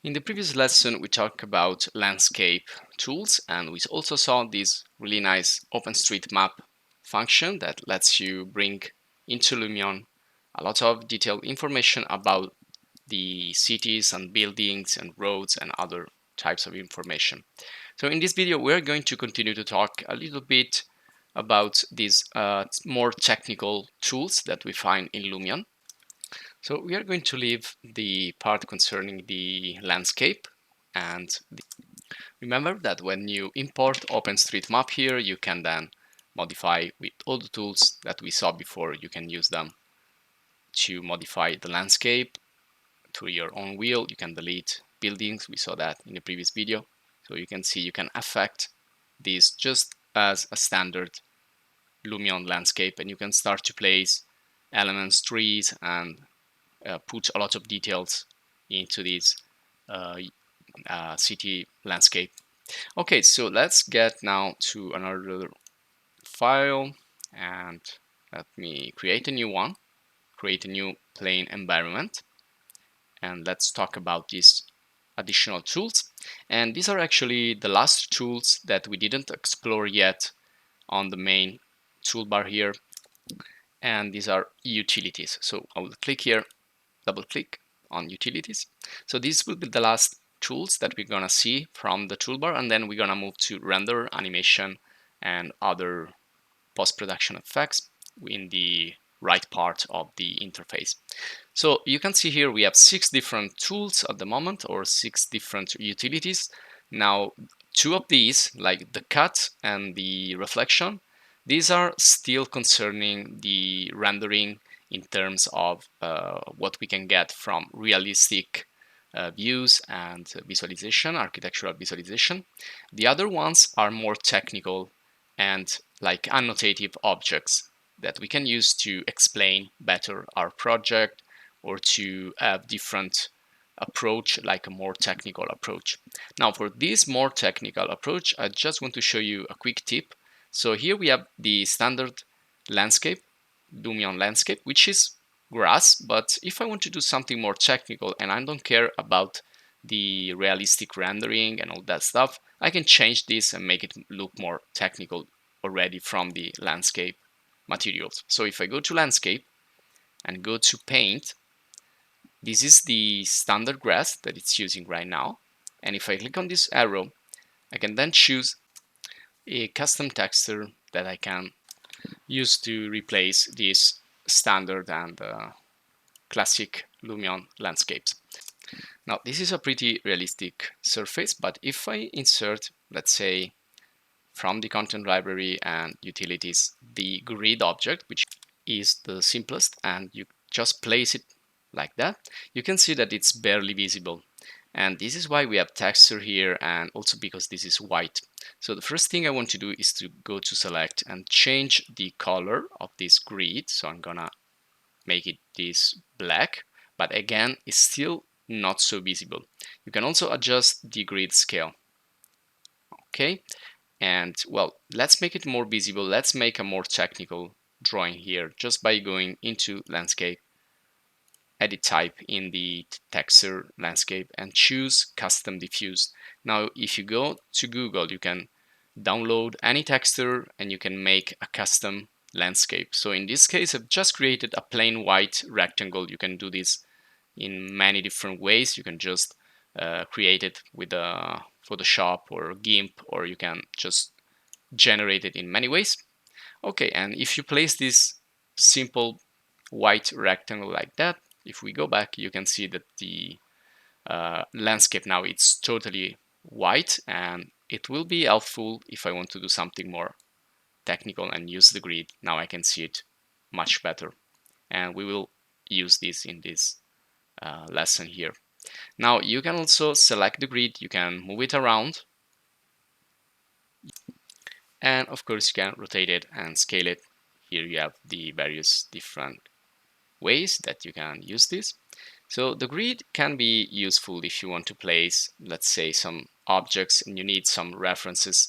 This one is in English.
In the previous lesson, we talked about landscape tools, and we also saw this really nice OpenStreetMap function that lets you bring into Lumion a lot of detailed information about the cities and buildings and roads and other types of information. So in this video, we're going to continue to talk a little bit about these more technical tools that we find in Lumion. So we are going to leave the part concerning the landscape, and remember that when you import OpenStreetMap here, you can then modify with all the tools that we saw before. You can use them to modify the landscape to your own will. You can delete buildings. We saw that in the previous video. So you can see you can affect this just as a standard Lumion landscape, and you can start to place elements, trees, and put a lot of details into this uh, city landscape. Okay, so let's get now to another file, and let me create a new one, create a new plain environment, and let's talk about these additional tools. And these are actually the last tools that we didn't explore yet on the main toolbar here, and these are utilities. So I will click here, double click on utilities. So this will be the last tools that we're gonna see from the toolbar, and then we're gonna move to render, animation, and other post-production effects in the right part of the interface. So you can see here we have 6 different tools at the moment, or 6 different utilities. Now, 2 of these, like the cut and the reflection, these are still concerning the rendering in terms of what we can get from realistic views and visualization, architectural visualization. The other ones are more technical and like annotative objects that we can use to explain better our project or to have different approach, like a more technical approach. Now for this more technical approach, I just want to show you a quick tip. So here we have the standard landscape, Lumion landscape, which is grass, but if I want to do something more technical and I don't care about the realistic rendering and all that stuff, I can change this and make it look more technical already from the landscape materials. So if I go to landscape and go to paint, this is the standard grass that it's using right now. And if I click on this arrow, I can then choose a custom texture that I can use to replace this standard and classic Lumion landscapes. Now, this is a pretty realistic surface, but if I insert, let's say, from the content library and utilities, the grid object, which is the simplest, and you just place it like that, you can see that it's barely visible. And this is why we have texture here, and also because this is white. So the first thing I want to do is to go to select and change the color of this grid. So I'm gonna make it this black, but again, it's still not so visible. You can also adjust the grid scale. Okay, and well, let's make it more visible. Let's make a more technical drawing here just by going into landscape, edit type in the texture landscape, and choose custom diffuse. Now if you go to Google, you can download any texture and you can make a custom landscape. So in this case, I've just created a plain white rectangle. You can do this in many different ways. You can just create it with a Photoshop or GIMP, or you can just generate it in many ways. Okay, and if you place this simple white rectangle like that, if we go back, you can see that the landscape now it's totally white, and it will be helpful if I want to do something more technical and use the grid. Now I can see it much better, and we will use this in this lesson here. Now you can also select the grid, you can move it around, and of course you can rotate it and scale it. Here you have the various different ways that you can use this. So the grid can be useful if you want to place, let's say, some objects and you need some references